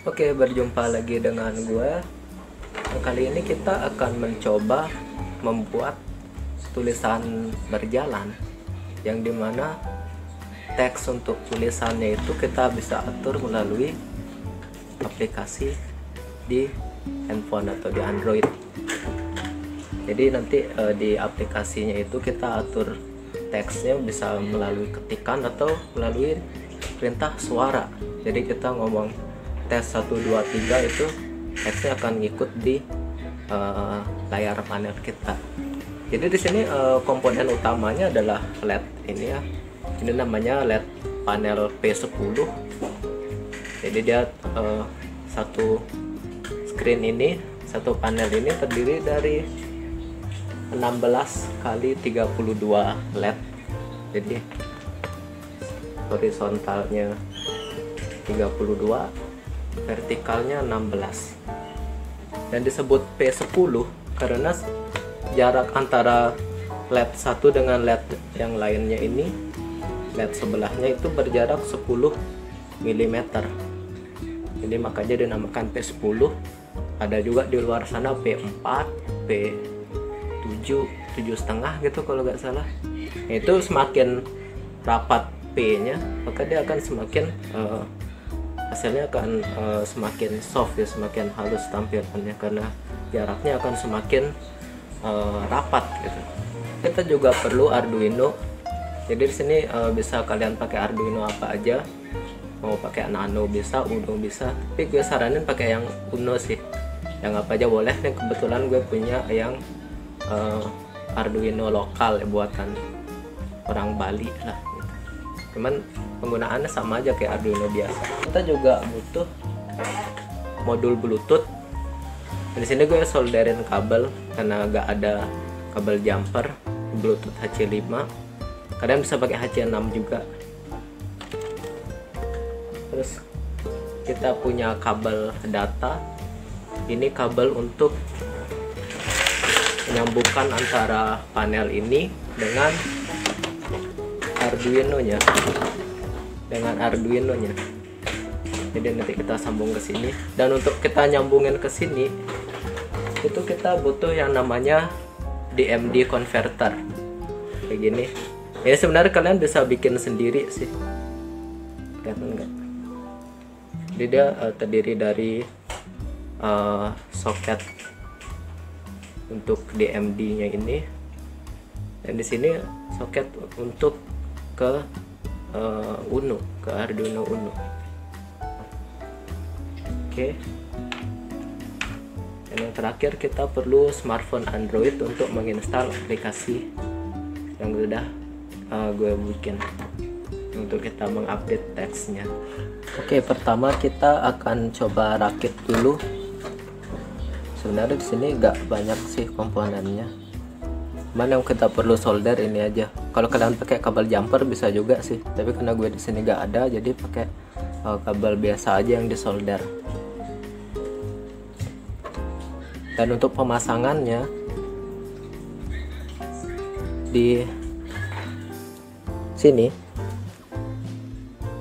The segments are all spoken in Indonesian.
Oke, berjumpa lagi dengan gue. Kali ini kita akan mencoba membuat tulisan berjalan, yang dimana teks untuk tulisannya itu kita bisa atur melalui aplikasi di handphone atau di Android. Jadi nanti di aplikasinya itu kita atur teksnya bisa melalui ketikan atau melalui perintah suara. Jadi kita ngomong tes 1 2 3 itu teksnya akan ngikut di layar panel kita. Jadi di sini komponen utamanya adalah LED ini ya. Ini namanya LED panel P10. Jadi dia satu screen ini, satu panel ini terdiri dari 16 kali 32 LED. Jadi horizontalnya 32, vertikalnya 16. Dan disebut P10 karena jarak antara LED satu dengan LED yang lainnya ini, LED sebelahnya itu berjarak 10 mm. Jadi makanya dinamakan P10. Ada juga di luar sana P4, P7, 7,5 gitu kalau nggak salah. Itu semakin rapat P-nya, maka dia akan semakin hasilnya akan semakin soft ya, semakin halus tampilannya karena jaraknya akan semakin rapat gitu. Kita juga perlu Arduino. Jadi di sini bisa kalian pakai Arduino apa aja. Mau pakai Nano bisa, Uno bisa. Tapi gue saranin pakai yang Uno sih. Yang apa aja boleh. Nih kebetulan gue punya yang Arduino lokal ya, buatan orang Bali lah gitu. Cuman penggunaannya sama aja kayak Arduino biasa. Kita juga butuh modul Bluetooth. Di sini gue solderin kabel karena gak ada kabel jumper Bluetooth HC5. Kalian bisa pakai HC6 juga. Terus kita punya kabel data. Ini kabel untuk menyambungkan antara panel ini dengan Arduino-nya. Jadi nanti kita sambung ke sini. Dan untuk kita nyambungin ke sini, itu kita butuh yang namanya DMD converter. Kayak gini. Ya sebenarnya kalian bisa bikin sendiri sih. Kelihatan nggak? Jadi dia terdiri dari soket untuk DMD-nya ini, dan di sini soket untuk ke Uno, ke Arduino Uno. Oke. Dan yang terakhir kita perlu smartphone Android untuk menginstal aplikasi yang sudah gue bikin untuk kita mengupdate teksnya. Oke, pertama kita akan coba rakit dulu. Sebenarnya di sini nggak banyak sih komponennya. Cuman yang kita perlu solder ini aja. Kalau kalian pakai kabel jumper bisa juga sih. Tapi karena gue di sini nggak ada, jadi pakai kabel biasa aja yang disolder. Dan untuk pemasangannya di sini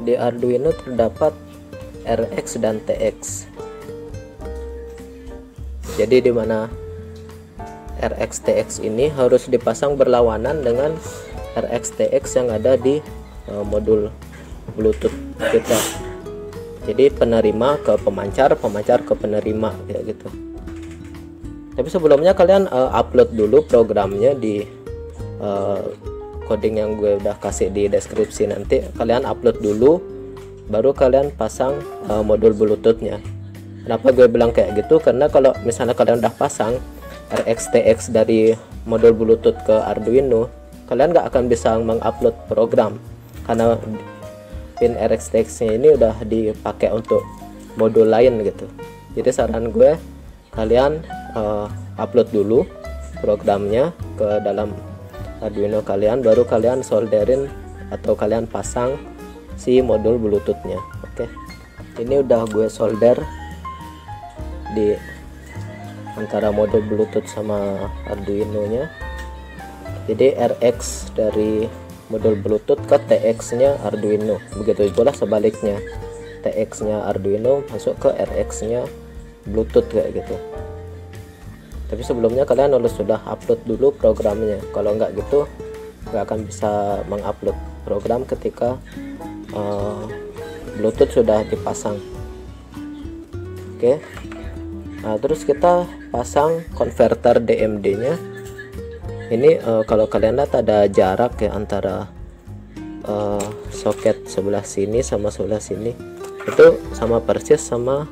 di Arduino terdapat RX dan TX. Jadi di mana RX TX ini harus dipasang berlawanan dengan RX TX yang ada di modul Bluetooth kita. Jadi penerima ke pemancar, pemancar ke penerima kayak gitu. Tapi sebelumnya kalian upload dulu programnya di coding yang gue udah kasih di deskripsi. Nanti kalian upload dulu, baru kalian pasang modul Bluetoothnya. Kenapa gue bilang kayak gitu? Karena kalau misalnya kalian udah pasang RX-TX dari modul Bluetooth ke Arduino, kalian nggak akan bisa mengupload program karena pin RX-TX nya ini udah dipakai untuk modul lain gitu. Jadi saran gue, kalian upload dulu programnya ke dalam Arduino kalian, baru kalian solderin atau kalian pasang si modul Bluetoothnya. Oke, ini udah gue solder di antara modul Bluetooth sama Arduino nya. Jadi RX dari modul Bluetooth ke TX nya Arduino, begitu pula sebaliknya. TX nya Arduino masuk ke RX nya Bluetooth kayak gitu. Tapi sebelumnya kalian harus sudah upload dulu programnya, kalau nggak gitu nggak akan bisa mengupload program ketika Bluetooth sudah dipasang. Oke. Nah, terus kita pasang konverter DMD nya. Ini kalau kalian lihat ada jarak ya antara soket sebelah sini sama sebelah sini, itu sama persis sama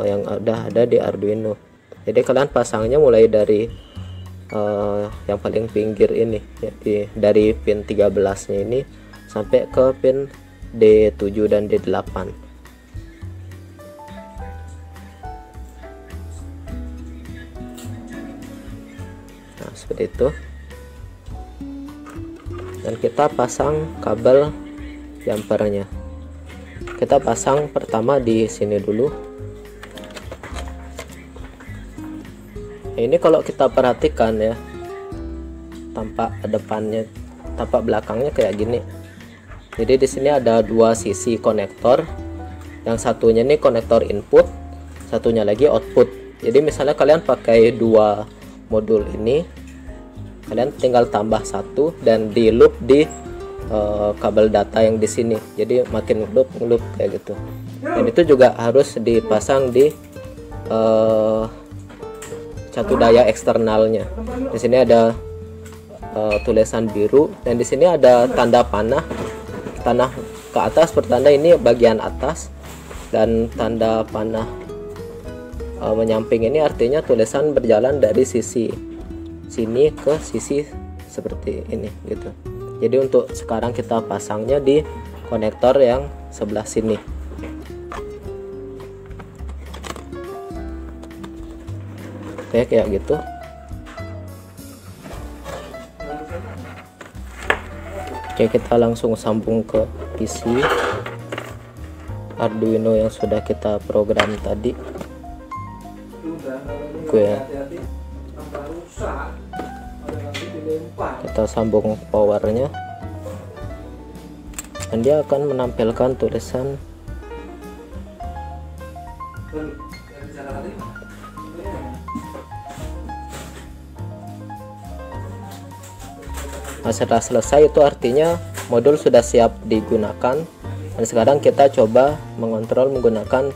yang udah ada di Arduino. Jadi kalian pasangnya mulai dari yang paling pinggir ini, jadi dari pin 13 nya ini sampai ke pin D7 dan D8. Nah, seperti itu. Dan kita pasang kabel jumpernya. Kita pasang pertama di sini dulu. Ini kalau kita perhatikan ya, tampak depannya, tampak belakangnya kayak gini. Jadi di sini ada dua sisi konektor. Yang satunya ini konektor input, satunya lagi output. Jadi misalnya kalian pakai dua modul ini, kalian tinggal tambah satu dan di loop di kabel data yang di sini. Jadi makin loop kayak gitu. Dan itu juga harus dipasang di catu daya eksternalnya. Di sini ada tulisan biru dan di sini ada tanda panah ke atas, pertanda ini bagian atas, dan tanda panah menyamping ini artinya tulisan berjalan dari sisi sini ke sisi seperti ini gitu. Jadi untuk sekarang kita pasangnya di konektor yang sebelah sini. Oke, kayak gitu. Oke, kita langsung sambung ke PC Arduino yang sudah kita program tadi. Kita sambung powernya dan dia akan menampilkan tulisan setelah selesai itu artinya modul sudah siap digunakan. Dan sekarang kita coba mengontrol menggunakan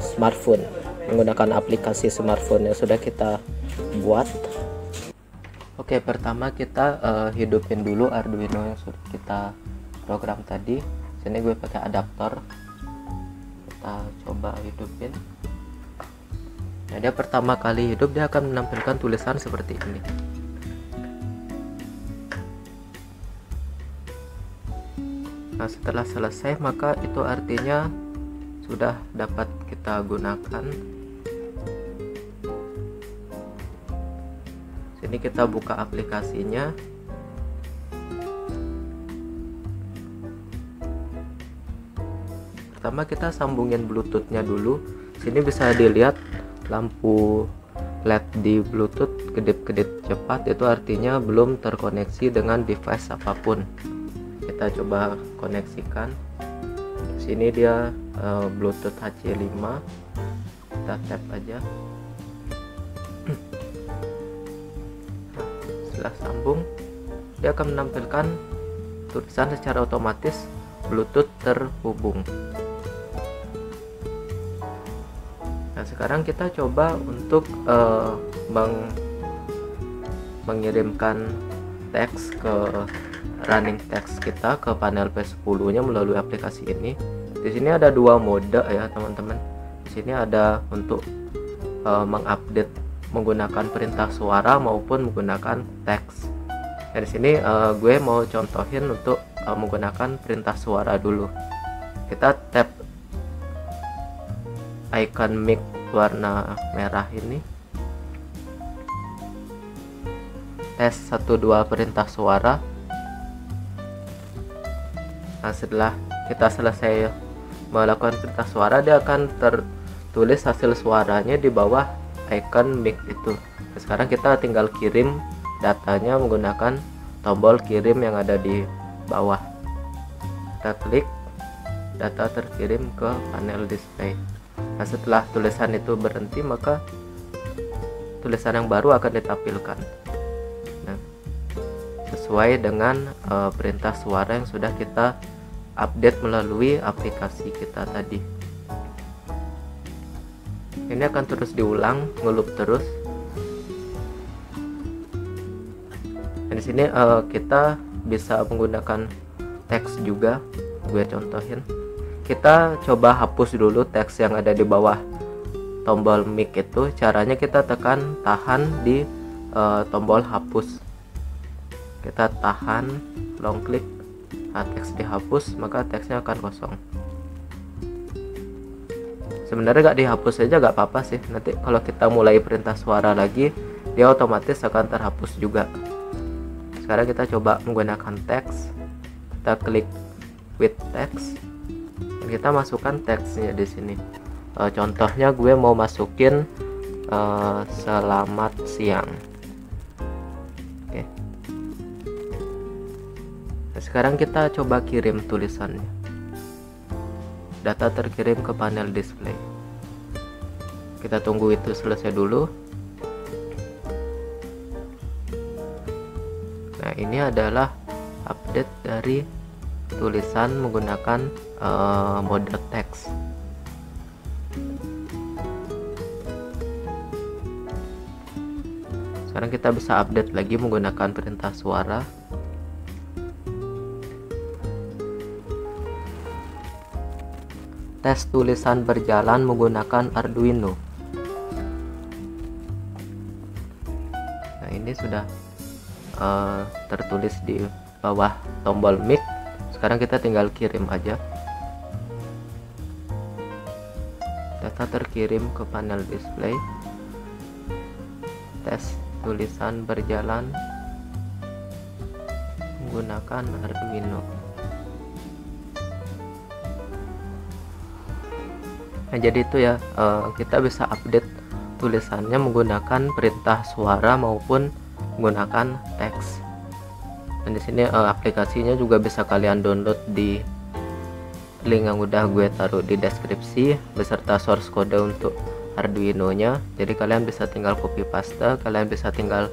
smartphone, menggunakan aplikasi smartphone yang sudah kita buat. Oke, pertama kita hidupin dulu Arduino yang sudah kita program tadi. Sini gue pakai adaptor, kita coba hidupin. Nah, dia pertama kali hidup dia akan menampilkan tulisan seperti ini. Nah, setelah selesai maka itu artinya sudah dapat kita gunakan. Sini kita buka aplikasinya. Pertama kita sambungin Bluetooth-nya dulu. Sini bisa dilihat lampu LED di Bluetooth kedip-kedip cepat, itu artinya belum terkoneksi dengan device apapun. Kita coba koneksikan. Sini dia Bluetooth HC5. Kita tap aja. Nah, setelah sambung dia akan menampilkan tulisan secara otomatis Bluetooth terhubung. Nah, sekarang kita coba untuk mengirimkan teks ke running text kita ke panel P10 nya melalui aplikasi ini. Di sini ada dua mode ya teman-teman. Di sini ada untuk mengupdate menggunakan perintah suara maupun menggunakan teks. Nah, di sini gue mau contohin untuk menggunakan perintah suara dulu. Kita tap icon mic warna merah ini. Tes 1 2 perintah suara. Nah, setelah kita selesai melakukan perintah suara, dia akan tertulis hasil suaranya di bawah icon mic itu. Nah, sekarang kita tinggal kirim datanya menggunakan tombol kirim yang ada di bawah. Kita klik data terkirim ke panel display. Nah, setelah tulisan itu berhenti, maka tulisan yang baru akan ditampilkan. Nah, sesuai dengan perintah suara yang sudah kita update melalui aplikasi kita tadi. Ini akan terus diulang, ngeloop terus. Dan di sini kita bisa menggunakan teks juga. Gue contohin. Kita coba hapus dulu teks yang ada di bawah tombol mic itu. Caranya kita tekan tahan di tombol hapus. Kita tahan, long klik, teks dihapus, maka teksnya akan kosong. Sebenarnya gak dihapus saja gak apa-apa sih. Nanti kalau kita mulai perintah suara lagi, dia otomatis akan terhapus juga. Sekarang kita coba menggunakan teks. Kita klik with text. Dan kita masukkan teksnya di sini. Contohnya gue mau masukin selamat siang. Oke. Nah, sekarang kita coba kirim tulisannya. Data terkirim ke panel display. Kita tunggu itu selesai dulu. Nah, ini adalah update dari tulisan menggunakan mode teks. Sekarang kita bisa update lagi menggunakan perintah suara. Tes tulisan berjalan menggunakan Arduino. Nah, ini sudah tertulis di bawah tombol mic. Sekarang kita tinggal kirim aja. Data terkirim ke panel display. Tes tulisan berjalan menggunakan Arduino. Nah, jadi itu ya, kita bisa update tulisannya menggunakan perintah suara maupun menggunakan teks. Dan di sini aplikasinya juga bisa kalian download di link yang udah gue taruh di deskripsi beserta source code untuk Arduino-nya. Jadi kalian bisa tinggal copy paste, kalian bisa tinggal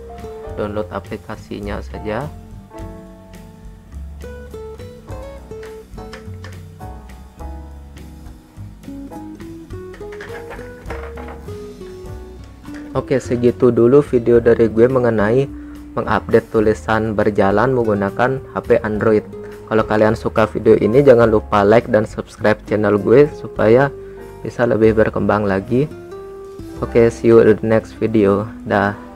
download aplikasinya saja. Oke, segitu dulu video dari gue mengenai mengupdate tulisan berjalan menggunakan HP Android. Kalau kalian suka video ini, jangan lupa like dan subscribe channel gue supaya bisa lebih berkembang lagi. Oke, see you in the next video. Dah.